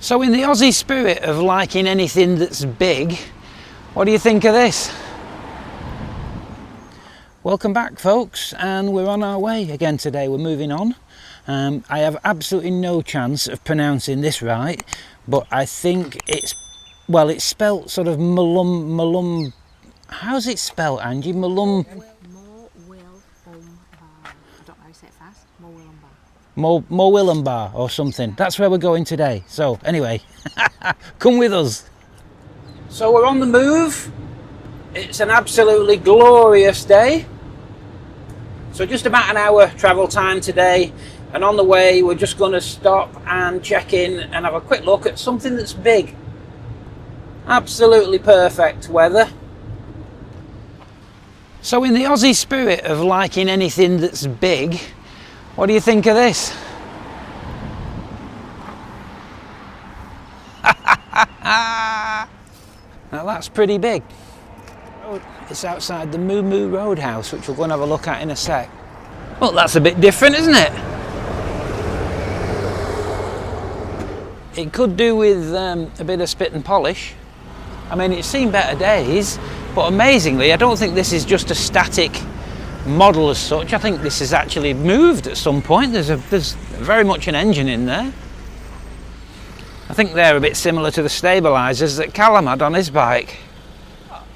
So in the Aussie spirit of liking anything that's big, what do you think of this? Welcome back folks, and we're on our way again today. We're moving on. I have absolutely no chance of pronouncing this right, but I think it's spelt sort of Murwillumbah. How's it spelt, Angie? Murwillumbah. I don't know how to say it fast. Murwillumbah or something. That's where we're going today. So anyway, come with us. So we're on the move. It's an absolutely glorious day. So just about an hour travel time today, and on the way we're just going to stop and check in and have a quick look at something that's big. Absolutely perfect weather. So in the Aussie spirit of liking anything that's big, what do you think of this? Now that's pretty big. It's outside the Moo Moo Roadhouse, which we'll go and have a look at in a sec. Well, that's a bit different, isn't it? It could do with a bit of spit and polish. I mean, it's seen better days, but amazingly, I don't think this is just a static model as such. I think this is actually moved at some point. There's very much an engine in there. I think they're a bit similar to the stabilisers that Callum had on his bike.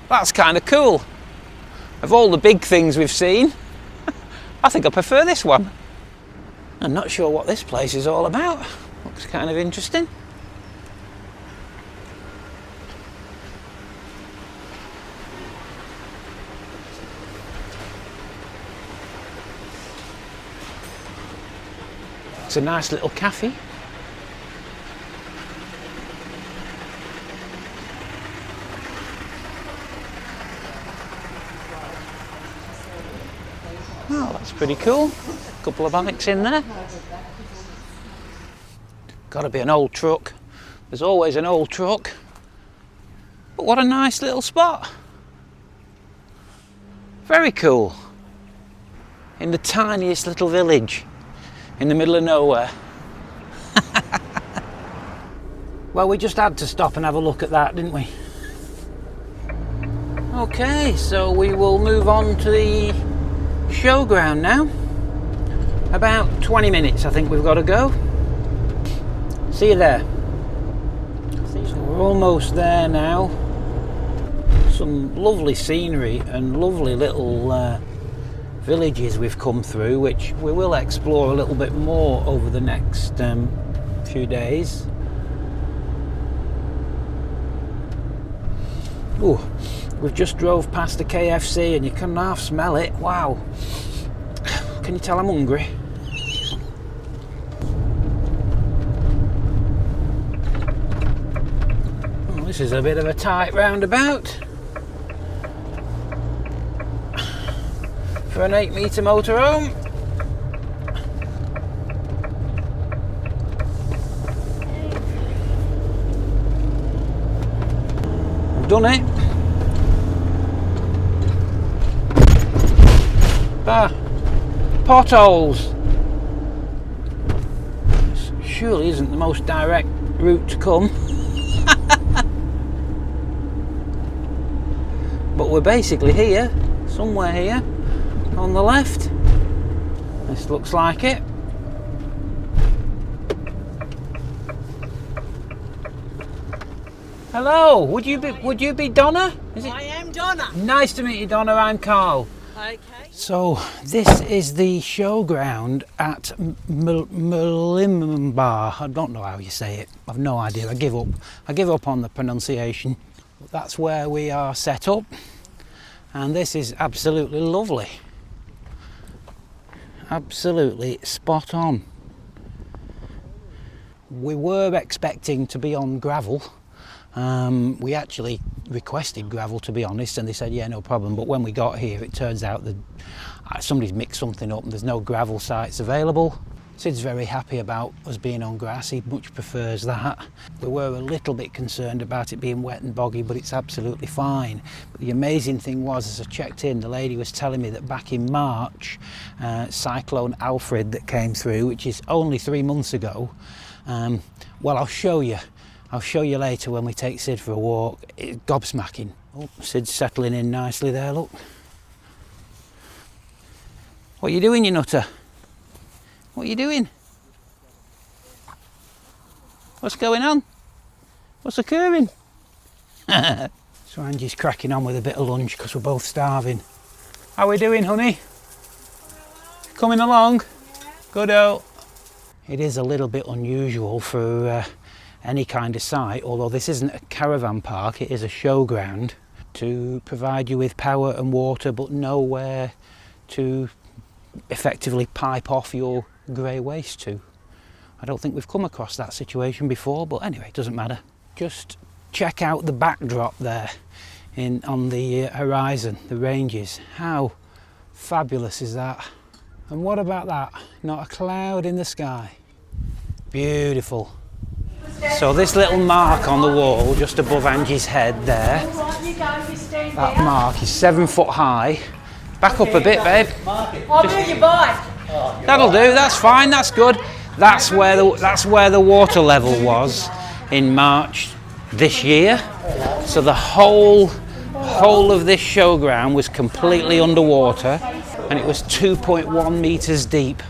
That's kind of cool. Of all the big things we've seen, I think I prefer this one. I'm not sure what this place is all about. Looks kind of interesting. It's a nice little cafe. Oh, that's pretty cool. A couple of bikes in there. Got to be an old truck. There's always an old truck. But what a nice little spot. Very cool. In the tiniest little village in the middle of nowhere. Well, we just had to stop and have a look at that, didn't we? Okay, so we will move on to the showground now. About 20 minutes I think we've got to go. See you there. So we're almost there now. Some lovely scenery and lovely little villages we've come through, which we will explore a little bit more over the next few days. Ooh, we've just drove past a KFC and you can half smell it. Wow. Can you tell I'm hungry? Oh, this is a bit of a tight roundabout for an 8-metre motorhome. We've done it. Ah, potholes. This surely isn't the most direct route to come. But we're basically here, somewhere here, on the left. This looks like it. Hello, would you be Donna? I am Donna. Nice to meet you, Donna. I'm Carl. Okay. So this is the showground at Murwillumbah. I don't know how you say it. I've no idea. I give up on the pronunciation. But that's where we are set up, and this is absolutely lovely. Absolutely spot on. We were expecting to be on gravel. We actually requested gravel, to be honest, and they said yeah, no problem, but when we got here it turns out that somebody's mixed something up and there's no gravel sites available. Sid's very happy about us being on grass. He much prefers that. We were a little bit concerned about it being wet and boggy, but it's absolutely fine. But the amazing thing was, as I checked in, the lady was telling me that back in March, Cyclone Alfred that came through, which is only 3 months ago, well, I'll show you. I'll show you later when we take Sid for a walk. It's gobsmacking. Oh, Sid's settling in nicely there, look. What are you doing, you nutter? What are you doing? What's going on? What's occurring? So Angie's cracking on with a bit of lunch because we're both starving. How are we doing, honey? Coming along? Good-o. It is a little bit unusual for any kind of site, although this isn't a caravan park, it is a showground, to provide you with power and water but nowhere to effectively pipe off your grey waste to. I don't think we've come across that situation before, but anyway, it doesn't matter. Just check out the backdrop there on the horizon, the ranges. How fabulous is that? And what about that? Not a cloud in the sky. Beautiful. So this little mark on the wall just above Angie's head there, that mark is 7 foot high. Back up a bit, babe. I'll move your bike. That'll do, that's fine, that's good. That's where the water level was in March this year. So the whole of this showground was completely underwater, and it was 2.1 meters deep.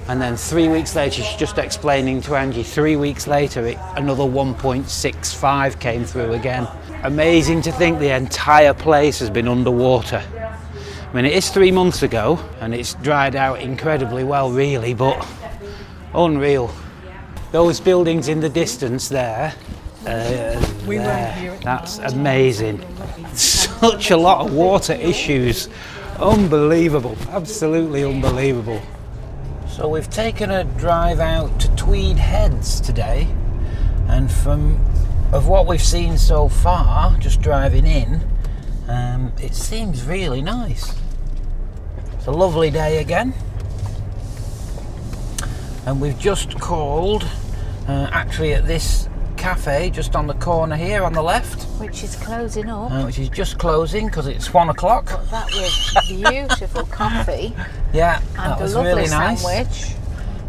And then 3 weeks later, she's just explaining to Angie, 3 weeks later another 1.65 came through again. Amazing to think the entire place has been underwater. I mean, it is 3 months ago and it's dried out incredibly well really, but unreal. Those buildings in the distance there, that's amazing. Such a lot of water issues. Unbelievable, absolutely unbelievable. So we've taken a drive out to Tweed Heads today, and of what we've seen so far, just driving in, it seems really nice. It's a lovely day again. And we've just called, actually at this cafe just on the corner here on the left. Which is closing up. Which is just closing because it's 1 o'clock. But that was beautiful coffee. Yeah, and that was a lovely really nice. Sandwich.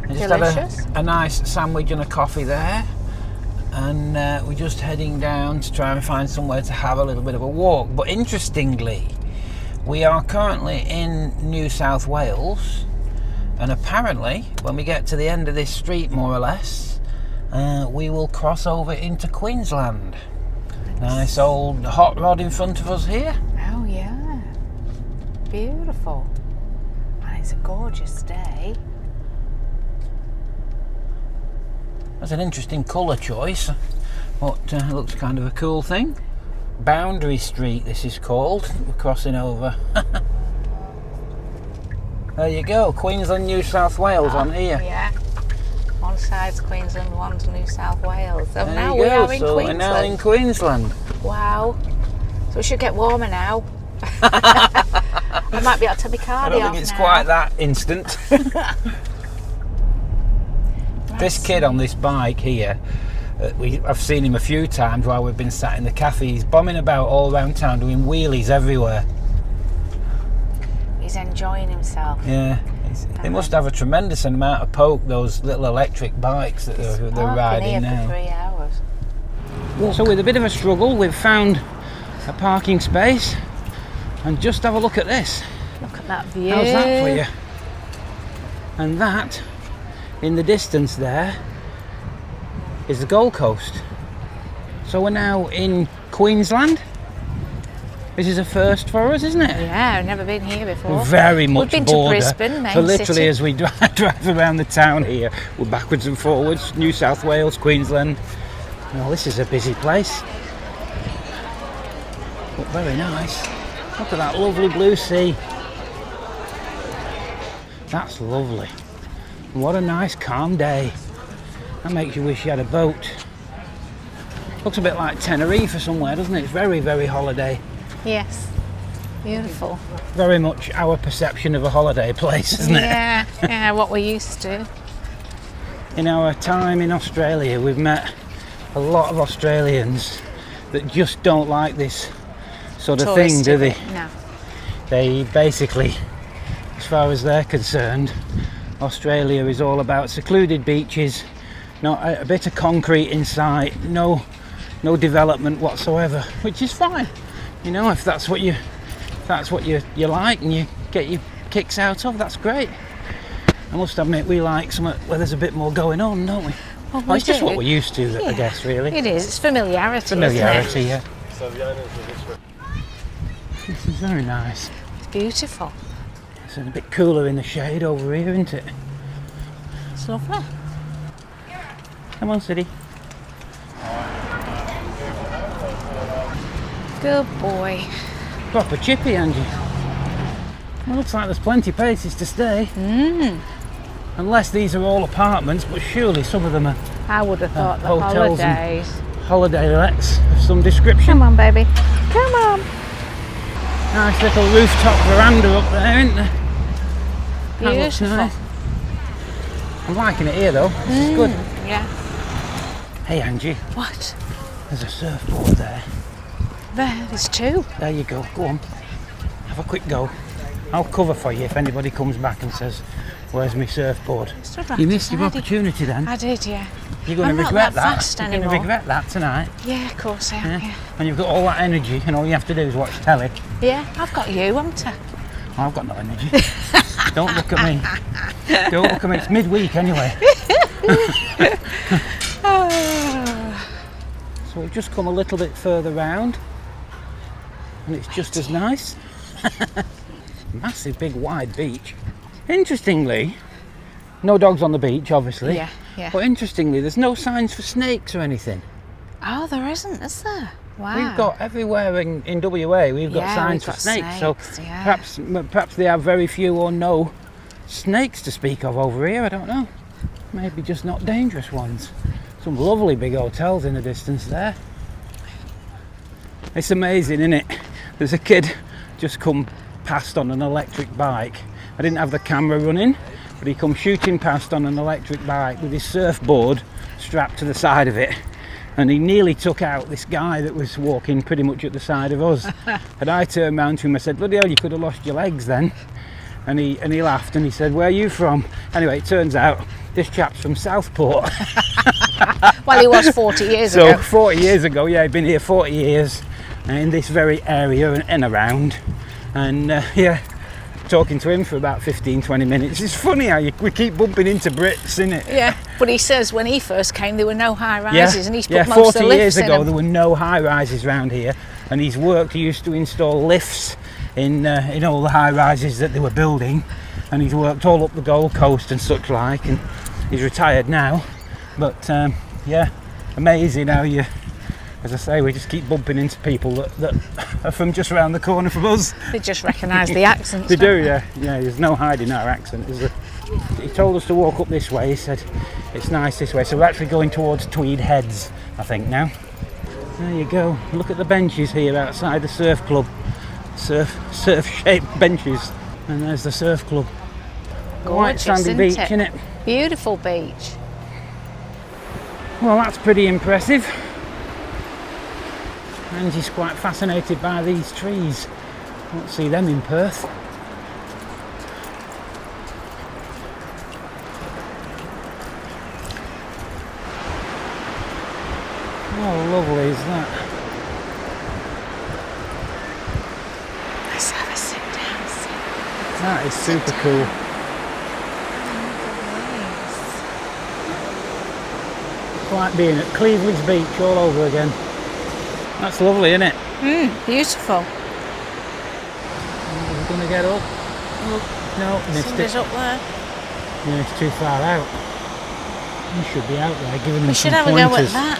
I just Delicious. had a nice sandwich and a coffee there. And we're just heading down to try and find somewhere to have a little bit of a walk. But interestingly, we are currently in New South Wales. And apparently, when we get to the end of this street, more or less, we will cross over into Queensland. Nice old hot rod in front of us here. Oh yeah, beautiful. And it's a gorgeous day. That's an interesting colour choice. What looks kind of a cool thing. Boundary Street, this is called. We're crossing over. There you go, Queensland, New South Wales on here. Yeah. One side's Queensland, one's New South Wales. So There now you we go. are in So Queensland. we're now in Queensland. Wow. So it should get warmer now. I might be able to take my I cardi don't off think it's now. quite that instant. This kid on this bike here, I've seen him a few times while we've been sat in the cafe. He's bombing about all around town doing wheelies everywhere. He's enjoying himself. Yeah, they must have a tremendous amount of poke, those little electric bikes that they're riding here now. For 3 hours. So with a bit of a struggle, we've found a parking space, and just have a look at this. Look at that view. How's that for you? And that, in the distance there, is the Gold Coast. So we're now in Queensland. This is a first for us, isn't it? Yeah, I've never been here before. Very much We've been border. to Brisbane, main So literally city. as we drive around the town here, we're backwards and forwards. New South Wales, Queensland. Well, this is a busy place. But very nice. Look at that lovely blue sea. That's lovely. What a nice calm day. That makes you wish you had a boat. Looks a bit like Tenerife or somewhere, doesn't it? It's very, very holiday. Yes. Beautiful. Very much our perception of a holiday place, isn't it? Yeah, yeah, what we're used to. In our time in Australia, we've met a lot of Australians that just don't like this sort of thing, do they? No. They basically, as far as they're concerned, Australia is all about secluded beaches, not a bit of concrete in sight, no development whatsoever, which is fine. You know, if that's what you like and you get your kicks out of, that's great. I must admit, we like something where there's a bit more going on, don't we? Well, It's just what we're used to, Yeah. I guess, really. It is. It's familiarity. Familiarity, Isn't it? yeah. This is very nice. It's beautiful. It's a bit cooler in the shade over here, isn't it? It's lovely. Come on, City. Good boy. Proper chippy, Angie. Well, looks like there's plenty of places to stay. Unless these are all apartments, but surely some of them are I would have thought the hotels and holidays. holiday lets of some description. Come on, baby. Come on. Nice little rooftop veranda up there, isn't there? That looks Beautiful. nice. I'm liking it here though. This is good. Yeah. Hey Angie, What? there's a surfboard there. There's two. There you go. Go on. Have a quick go. I'll cover for you if anybody comes back and says, "Where's my surfboard?" Stood right You missed your beside it. opportunity then. I did, yeah. You're going I'm to not regret that that. fast You're going to anymore. regret that tonight. Yeah, of course I am, yeah. And you've got all that energy, and all you have to do is watch telly. Yeah, I've got you, haven't I? I've got no energy. Don't look at me. Don't look at me. It's midweek anyway. So we've just come a little bit further round, and it's just as nice. Massive, big, wide beach. Interestingly, no dogs on the beach, obviously. Yeah, yeah. But interestingly, there's no signs for snakes or anything. Oh, there isn't, is there? Wow. We've got everywhere in WA. We've got Yeah, signs we've for got snakes. So snakes, yeah. perhaps they have very few or no snakes to speak of over here. I don't know. Maybe just not dangerous ones. Some lovely big hotels in the distance there. It's amazing, isn't it? There's a kid just come past on an electric bike. I didn't have the camera running, but he come shooting past on an electric bike with his surfboard strapped to the side of it. And he nearly took out this guy that was walking pretty much at the side of us. And I turned round to him, I said, "Bloody hell, you could have lost your legs then." And he laughed and he said, "Where are you from?" Anyway, it turns out this chap's from Southport. Well, he was 40 years So ago. 40 years ago, yeah, I've been here 40 years in this very area and around. And yeah, talking to him for about 15-20 minutes. It's funny how we keep bumping into Brits, isn't it? Yeah, but he says when he first came there were no high rises, and he's put most 40 of the years lifts in ago them. there were no high rises around here, and he used to install lifts in all the high rises that they were building, and he's worked all up the Gold Coast and such like, and he's retired now. But yeah, amazing how you, as I say, we just keep bumping into people that are from just around the corner from us. They just recognise the accents. They don't do, yeah. There's no hiding our accent. He told us to walk up this way. He said it's nice this way. So we're actually going towards Tweed Heads, I think now. There you go. Look at the benches here outside the surf club. Surf-shaped benches. And there's the surf club. White Gorgeous, sandy isn't beach, it? innit? Beautiful beach. Well, that's pretty impressive. Angie's quite fascinated by these trees. Won't see them in Perth. How lovely is that? Let's have a sit down, sit. That is super cool. It's like being at Cleveland's Beach all over again. That's lovely, isn't it? Beautiful. We're going to get up. Oh, no, missed it. Somebody's up there. Yeah, it's too far out. You should be out there giving them We should some have a go pointers. at that.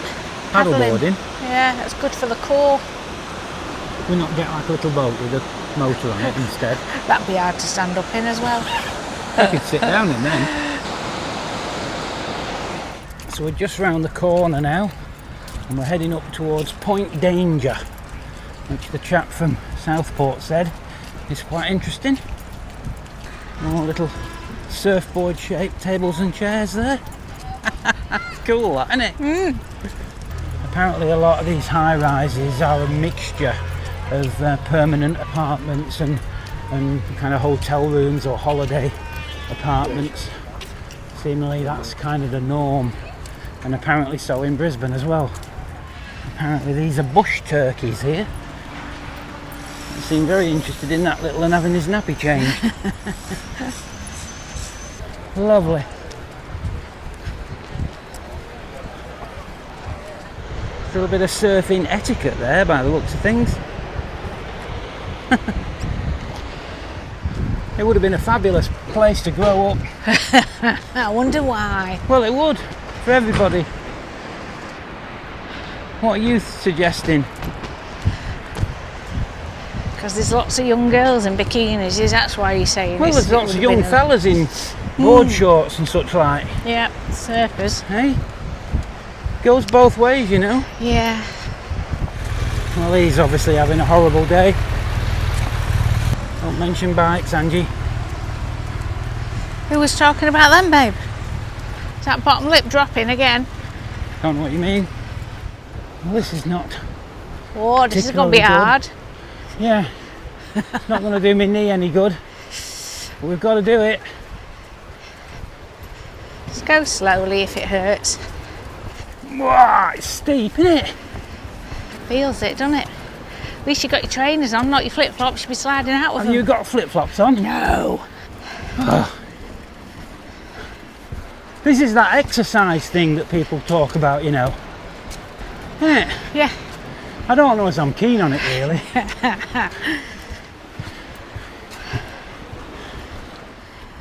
Paddleboarding. Yeah, that's good for the core. We not get like a little boat with a motor on it instead. That'd be hard to stand up in as well. I could sit down in then. So we're just round the corner now, and we're heading up towards Point Danger, which the chap from Southport said is quite interesting. More little surfboard shaped tables and chairs there. Cool, that, isn't it? Apparently a lot of these high rises are a mixture of permanent apartments and kind of hotel rooms or holiday apartments. Seemingly that's kind of the norm and apparently so in Brisbane as well. Apparently these are bush turkeys here. He seemed very interested in that little and having his nappy changed. Lovely. Still a bit of surfing etiquette there by the looks of things. It would have been a fabulous place to grow up. I wonder why. Well, it would, for everybody. What are you suggesting? Because there's lots of young girls in bikinis, that's why you're saying Well, this. there's lots of young fellas in board shorts and such like. Yeah, surfers. Hey? Goes both ways, you know. Yeah. Well, he's obviously having a horrible day. Don't mention bikes, Angie. Who was talking about them, babe? Is that bottom lip dropping again? Don't know what you mean. Well, this is not. Oh, this is going to be particularly hard. Yeah. It's not going to do my knee any good. But we've got to do it. Just go slowly if it hurts. Wow, it's steep, isn't it? Feels it, doesn't it? At least you got your trainers on, not your flip-flops. You'll be sliding out with Have them. you got flip-flops on? No. Oh. This is that exercise thing that people talk about, you know. Isn't it? Yeah. I don't know as I'm keen on it, really.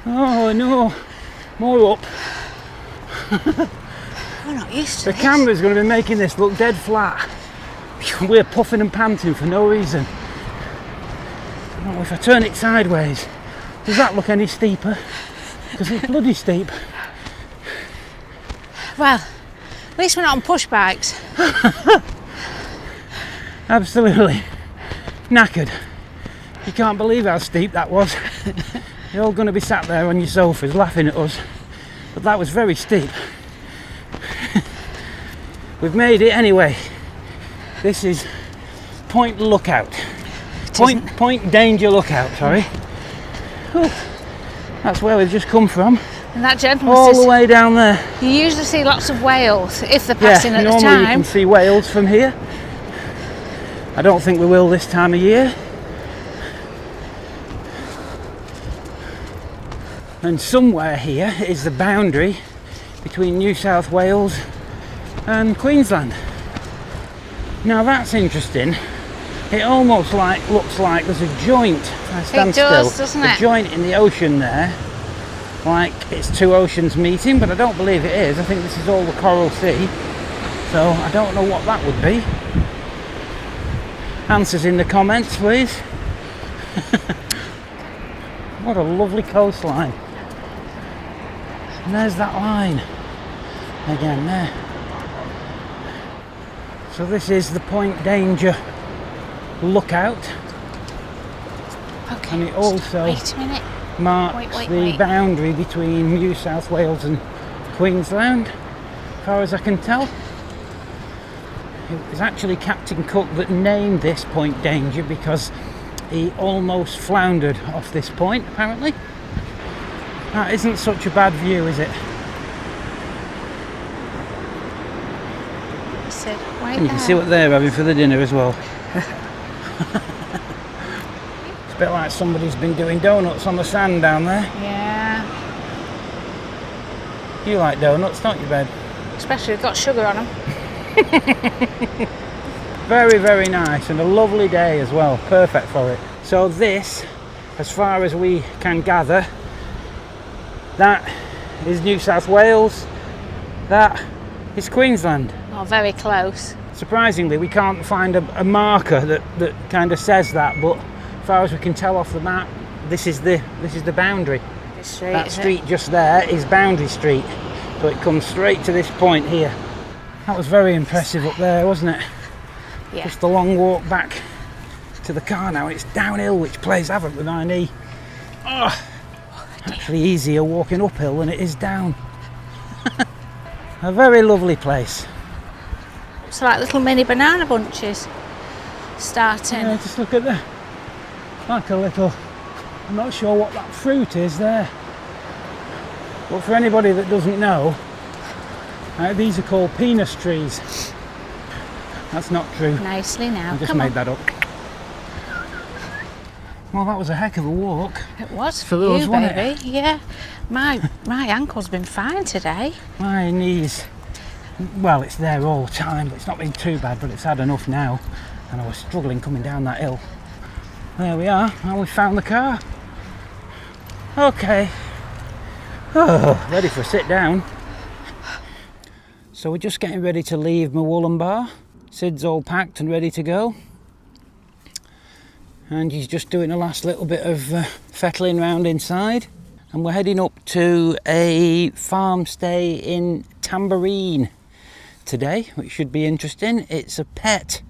Oh, no. More up. We're not used to The this. camera's going to be making this look dead flat. We're puffing and panting for no reason. Oh, if I turn it sideways, does that look any steeper? Because it's bloody steep. Well, at least we're not on push bikes. Absolutely knackered. You can't believe how steep that was. You're all going to be sat there on your sofas laughing at us. But that was very steep. We've made it anyway. This is Point Lookout. Point Danger Lookout, sorry. Ooh, that's where we've just come from. And that gentleman All says the way down there. you usually see lots of whales if they're passing at the normally you time. can see whales from here. I don't think we will this time of year. And somewhere here is the boundary between New South Wales and Queensland. Now that's interesting. It almost looks like there's a joint. I stand It does, still. doesn't a it? joint in the ocean there. Like it's two oceans meeting, but I don't believe it is. I think this is all the Coral Sea. So I don't know what that would be. Answers in the comments, please. What a lovely coastline. And there's that line again there. So this is the Point Danger Lookout. Okay. And it also Wait a minute. marks Wait. the boundary between New South Wales and Queensland, as far as I can tell. It was actually Captain Cook that named this Point Danger because he almost floundered off this point, apparently. That isn't such a bad view, is it? Sit right And you can there. see what they're having for the dinner as well. It's a bit like somebody's been doing donuts on the sand down there. Yeah. You like donuts, don't you, babe? Especially if they've got sugar on them. Very, very nice and a lovely day as well. Perfect for it. So this, as far as we can gather, that is New South Wales, that is Queensland. Oh, very close. Surprisingly, we can't find a marker that kind of says that, but as far as we can tell off the map, this is the boundary. This street, That is it? street just there is Boundary Street, so it comes straight to this point here. That was very impressive up there, wasn't it? Yeah. Just the long walk back to the car now. It's downhill, which plays havoc with my knee. Oh, actually easier walking uphill than it is down. A very lovely place. It's like little mini banana bunches starting. Yeah, just look at the, like a little, I'm not sure what that fruit is there. But for anybody that doesn't know, These are called penis trees. That's not true. Nicely now. I just Come made on. that up. Well, that was a heck of a walk. It was For for those, you, wasn't it? baby. Yeah. My ankle's been fine today. My knees, well, it's there all the time, but it's not been too bad, but it's had enough now. And I was struggling coming down that hill. There we are, now we found the car. Okay. Oh, ready for a sit down. So we're just getting ready to leave Murwillumbah. Sid's all packed and ready to go. And he's just doing a last little bit of fettling round inside. And we're heading up to a farm stay in Tamborine today, which should be interesting. It's a pet.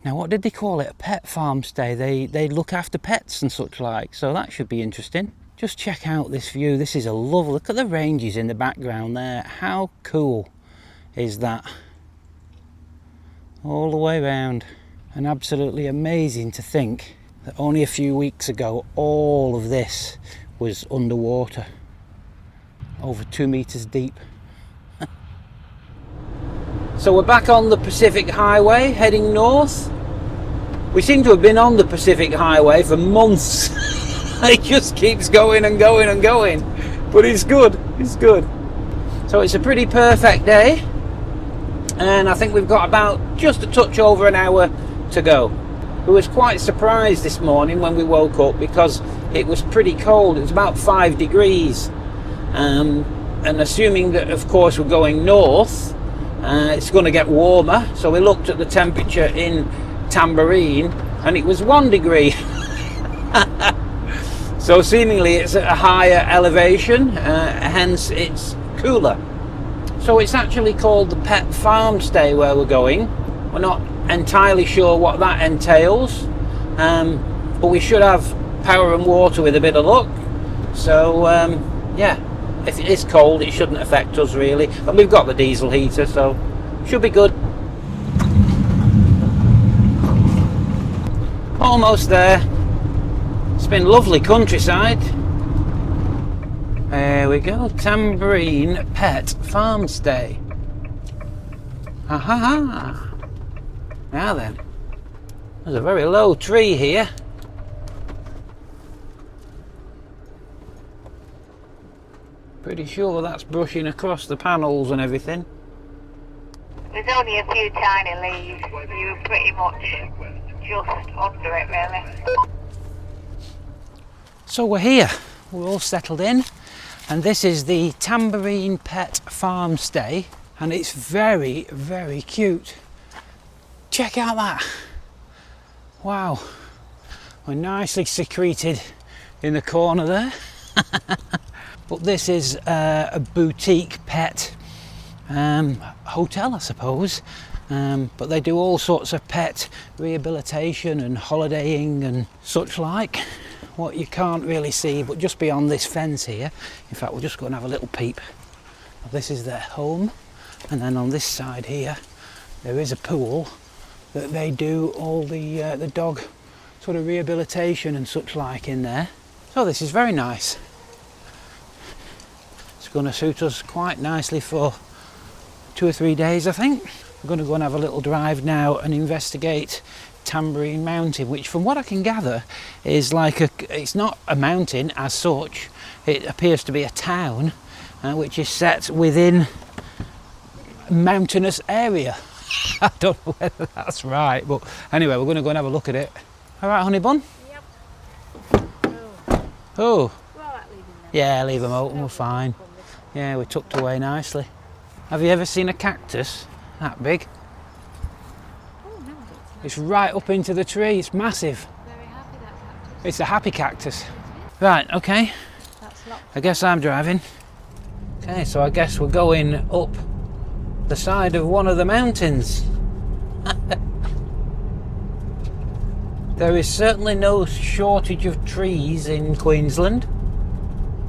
Now, what did they call it? A pet farm stay. They look after pets and such like. So that should be interesting. Just check out this view. This is a lovely, look at the ranges in the background there. How cool is that? All the way around. And absolutely amazing to think that only a few weeks ago all of this was underwater, over 2 meters deep. So we're back on the Pacific Highway heading north. We seem to have been on the Pacific Highway for months. It just keeps going and going and going, but it's good, it's good. So it's a pretty perfect day, and I think we've got about just a touch over an hour to go. We was quite surprised this morning when we woke up because it was pretty cold. It was about 5 degrees, and assuming that of course we're going north, it's going to get warmer. So we looked at the temperature in Tamborine and it was 1 degree. So seemingly it's at a higher elevation, hence it's cooler. So it's actually called the Pet Farmstay where we're going. We're not entirely sure what that entails, but we should have power and water with a bit of luck. So yeah, if it is cold it shouldn't affect us really, and we've got the diesel heater, so should be good. Almost there. It's been lovely countryside. There we go, Tamborine Pet Farmstay. Aha! Now then, there's a very low tree here. Pretty sure that's brushing across the panels and everything. There's only a few tiny leaves. You were pretty much just under it, really. So we're here, we're all settled in, and this is the Tamborine Pet Farmstay, and it's very, very cute. Check out that. Wow, we're nicely secreted in the corner there. But this is a boutique pet hotel, I suppose. But they do all sorts of pet rehabilitation and holidaying and such like. What you can't really see, but just beyond this fence here, in fact we'll just go and have a little peep. This is their home, and then on this side here there is a pool that they do all the dog sort of rehabilitation and such like in there. So this is very nice. It's going to suit us quite nicely for 2 or 3 days, I think. We're going to go and have a little drive now and investigate Tamborine Mountain, which from what I can gather is like it's not a mountain as such, it appears to be a town which is set within a mountainous area. I don't know whether that's right, but anyway, we're going to go and have a look at it. All right, honey bun? Yep. Oh. Well, Yeah, leave them open, we're fine. Yeah, we're tucked away nicely. Have you ever seen a cactus that big? It's right up into the tree, it's massive. Very happy that cactus. It's a happy cactus. Right, okay. That's locked. I guess I'm driving. Okay, so I guess we're going up the side of one of the mountains. There is certainly no shortage of trees in Queensland.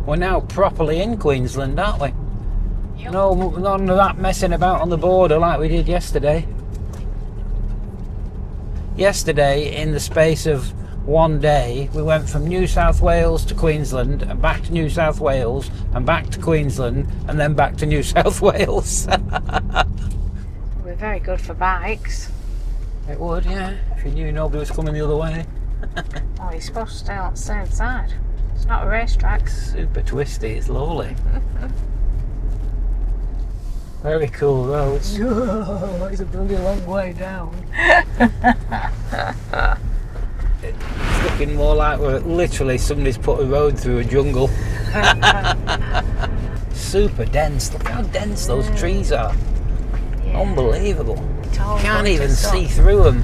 We're now properly in Queensland, aren't we? Yep. No, none of that messing about on the border like we did yesterday. Yesterday, in the space of one day we went from New South Wales to Queensland and back to New South Wales and back to Queensland and then back to New South Wales. We're very good for bikes. It would, yeah, if you knew nobody was coming the other way. Oh, you're supposed to stay on the same side. It's not a racetrack. Super twisty, it's lovely. Very cool roads. Oh, it's a bloody long way down. It's looking more like we're literally somebody's put a road through a jungle. Super dense. Look how dense those trees are. Yeah. Unbelievable. Tall Can't even bunches see up. through them,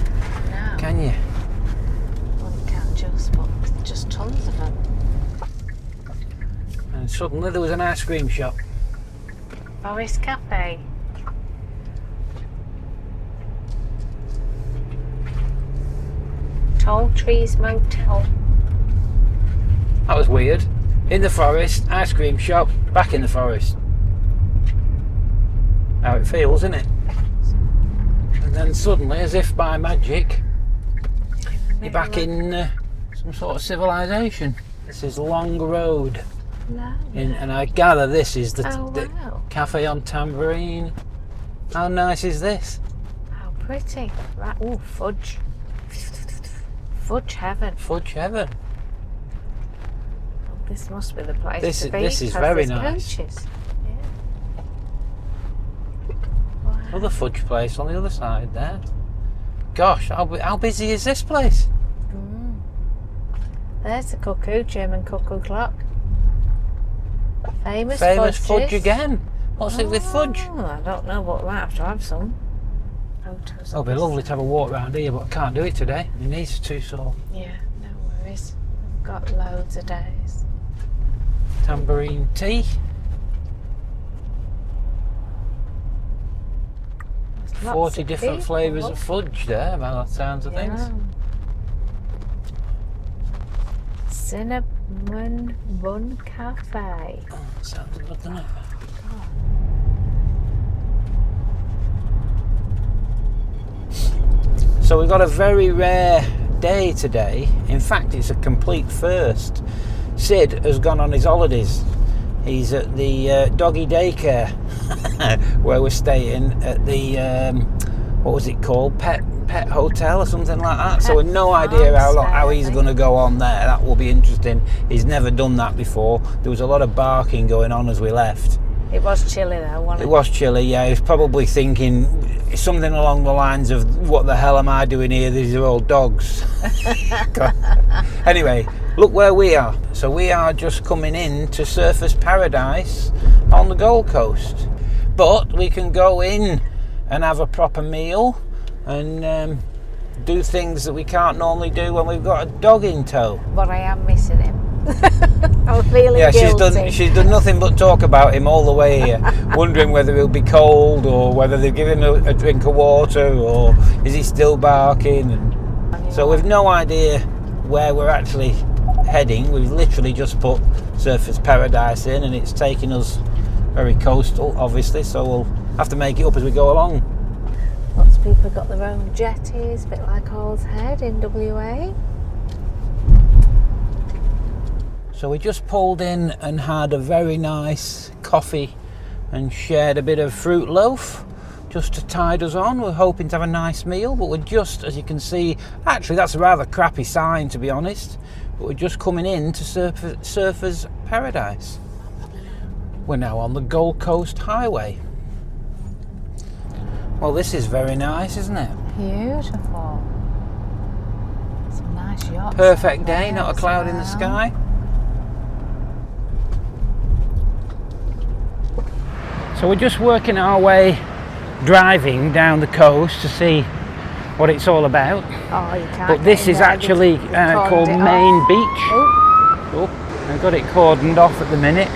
No. can you? Well, you can't just tons of them. And suddenly there was an ice cream shop. Forest Cafe. Tall Trees Motel. That was weird. In the forest, ice cream shop, back in the forest. How it feels, isn't it? And then suddenly, as if by magic, you're back in some sort of civilization. This is Long Road. No. And I gather this is the Wow. cafe on Tamborine. How nice is this? How pretty. Right. Oh, fudge. Fudge heaven. Fudge heaven. Oh, this must be the place This to is- be. this is 'cause very there's nice. coaches. Yeah. Wow. Another fudge place on the other side there. Gosh, how busy is this place? There's the cuckoo, German cuckoo clock. Famous Famous fudges. fudge again. What's it with fudge? Oh, I don't know, but we'll have to have some. Photos It'll of be this. lovely to have a walk around here, but I can't do it today. My knees are too sore. Yeah, no worries. We've got loads of days. Tamborine tea. There's lots 40 of different people. flavours of fudge there, by the sounds of things. Yeah. Cinnamon Bun Cafe. Oh, sounds good, doesn't it? So we've got a very rare day today. In fact, it's a complete first. Sid has gone on his holidays. He's at the doggy daycare where we're staying at the what was it called, pet hotel or something like that. So we've no idea how he's going to go on there. That will be interesting. He's never done that before. There was a lot of barking going on as we left. It was chilly though, wasn't it? It was chilly, yeah. He was probably thinking something along the lines of, what the hell am I doing here? These are all dogs. Anyway, look where we are. So we are just coming in to Surfers Paradise on the Gold Coast. But we can go in and have a proper meal and do things that we can't normally do when we've got a dog in tow. But I am missing him. I'm feeling guilty. She's done nothing but talk about him all the way here, wondering whether he'll be cold or whether they've given him a drink of water or is he still barking. And so we've no idea where we're actually heading. We've literally just put Surfers Paradise in and it's taking us very coastal, obviously, so we'll have to make it up as we go along. Lots of people have got their own jetties, a bit like Hall's Head in WA. So we just pulled in and had a very nice coffee and shared a bit of fruit loaf just to tide us on. We're hoping to have a nice meal, but we're just, as you can see, actually that's a rather crappy sign to be honest, but we're just coming in to Surfers Paradise. We're now on the Gold Coast Highway. Well, this is very nice, isn't it? Beautiful. Some nice yachts. Perfect out day, there not a as cloud in the well. sky. So we're just working our way driving down the coast to see what it's all about. Oh, you can't. But this is actually called Main Beach. Oh, I've got it cordoned off at the minute.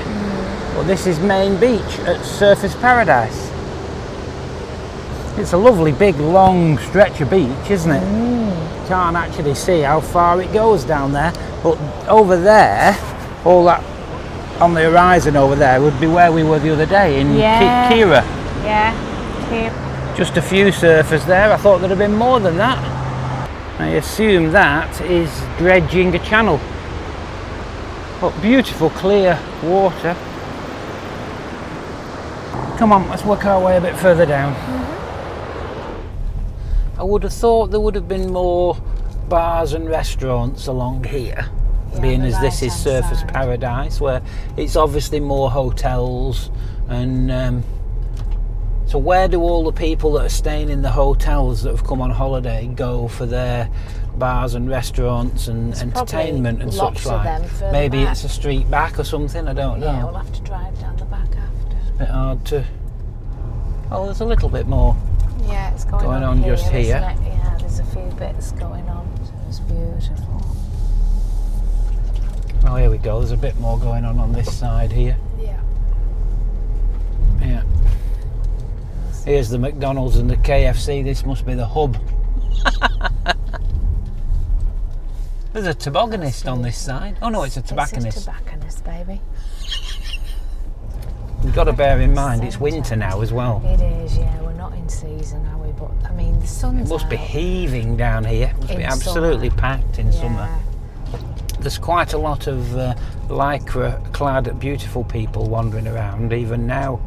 But this is Main Beach at Surfers Paradise. It's a lovely big long stretch of beach, isn't it? Can't actually see how far it goes down there, but over there, all that on the horizon over there would be where we were the other day in Kirra. Yeah, Kirra. Just a few surfers there. I thought there'd have been more than that. I assume that is dredging a channel. But beautiful clear water. Come on, let's work our way a bit further down. I would have thought there would have been more bars and restaurants along here, being as this is Surfers Paradise, where it's obviously more hotels. And so where do all the people that are staying in the hotels that have come on holiday go for their bars and restaurants and entertainment and such like? Maybe it's a street back or something, I don't know. Yeah, we'll have to drive down the back after. It's a bit hard to... Oh, there's a little bit more. Yeah, it's going on here, just here. Yeah, there's a few bits going on. So it's beautiful. Oh, here we go. There's a bit more going on this side here. Yeah. Yeah. Here's the McDonald's and the KFC. This must be the hub. There's a tobogganist on this side. Oh no, it's a tobacconist. It's a tobacconist, baby. You've got to bear in mind it's winter now as well. It is, yeah. We're not in season, are we? But I mean, the sun's It must be out. heaving down here. It must be absolutely packed in summer. There's quite a lot of lycra clad beautiful people wandering around even now.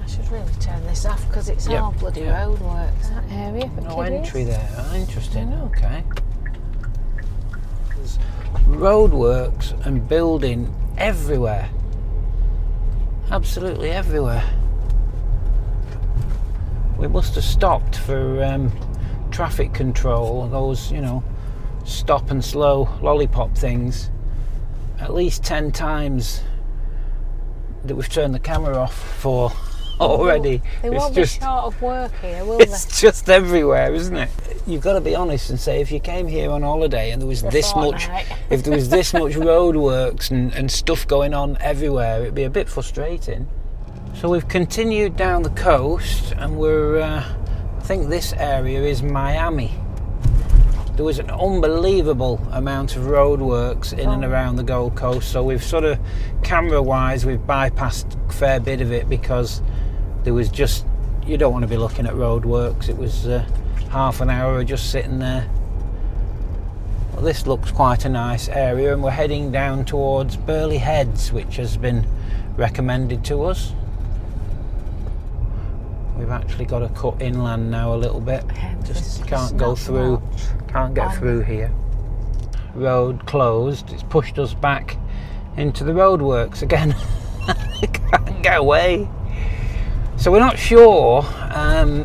I should really turn this off because it's all bloody roadworks, that area for No kiddies. entry there. Oh, interesting. Okay. There's roadworks and building everywhere. Absolutely everywhere. We must have stopped for traffic control, those, you know, stop and slow lollipop things, at least 10 times that we've turned the camera off for already. They won't be short of work here, will It's just everywhere, isn't it? You've got to be honest and say, if you came here on holiday and there was this much, if there was this much roadworks and stuff going on everywhere, it'd be a bit frustrating. So we've continued down the coast, and we're, I think this area is Miami. There was an unbelievable amount of roadworks in and around the Gold Coast, so we've sort of, camera-wise, we've bypassed a fair bit of it because there was just, you don't want to be looking at roadworks. It was half an hour of just sitting there. Well, this looks quite a nice area, and we're heading down towards Burley Heads, which has been recommended to us. We've actually got to cut inland now a little bit. Just can't go through, can't get through here. Road closed. It's pushed us back into the roadworks again. Can't get away. So we're not sure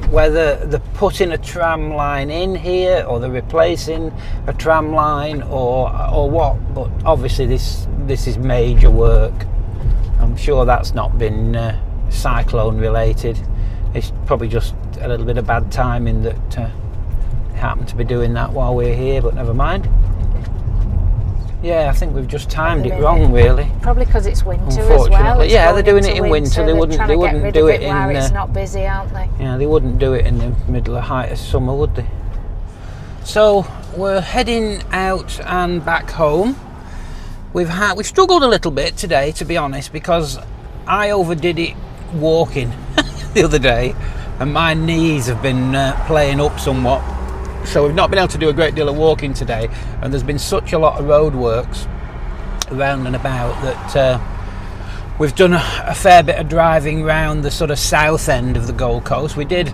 whether they're putting a tram line in here or they're replacing a tram line or what. But obviously this is major work. I'm sure that's not been cyclone related. It's probably just a little bit of bad timing that happened to be doing that while we're here, but never mind. Yeah, I think we've just timed it wrong, really. Probably because it's winter as well. It's yeah, they're doing it in winter. They wouldn't do it in. Where it's not busy, aren't they? Yeah, they wouldn't do it in the middle of height of summer, would they? So we're heading out and back home. We've struggled a little bit today, to be honest, because I overdid it walking the other day, and my knees have been playing up somewhat. So we've not been able to do a great deal of walking today, and there's been such a lot of roadworks around and about that we've done a fair bit of driving round the sort of south end of the Gold Coast. We did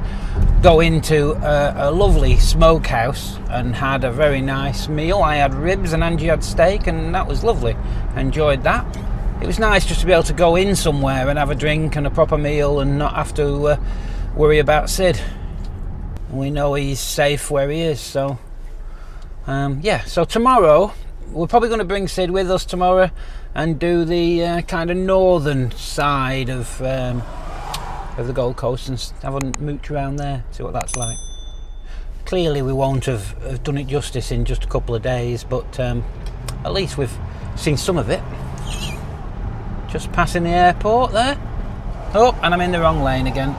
go into a lovely smokehouse and had a very nice meal. I had ribs and Angie had steak, and that was lovely. Enjoyed that. It was nice just to be able to go in somewhere and have a drink and a proper meal and not have to worry about Sid. We know he's safe where he is, so yeah. So tomorrow we're probably going to bring Sid with us tomorrow and do the kind of northern side of the Gold Coast and have a mooch around there, see what that's like. Clearly we won't have done it justice in just a couple of days, but at least we've seen some of it. Just passing the airport there. Oh, and I'm in the wrong lane again.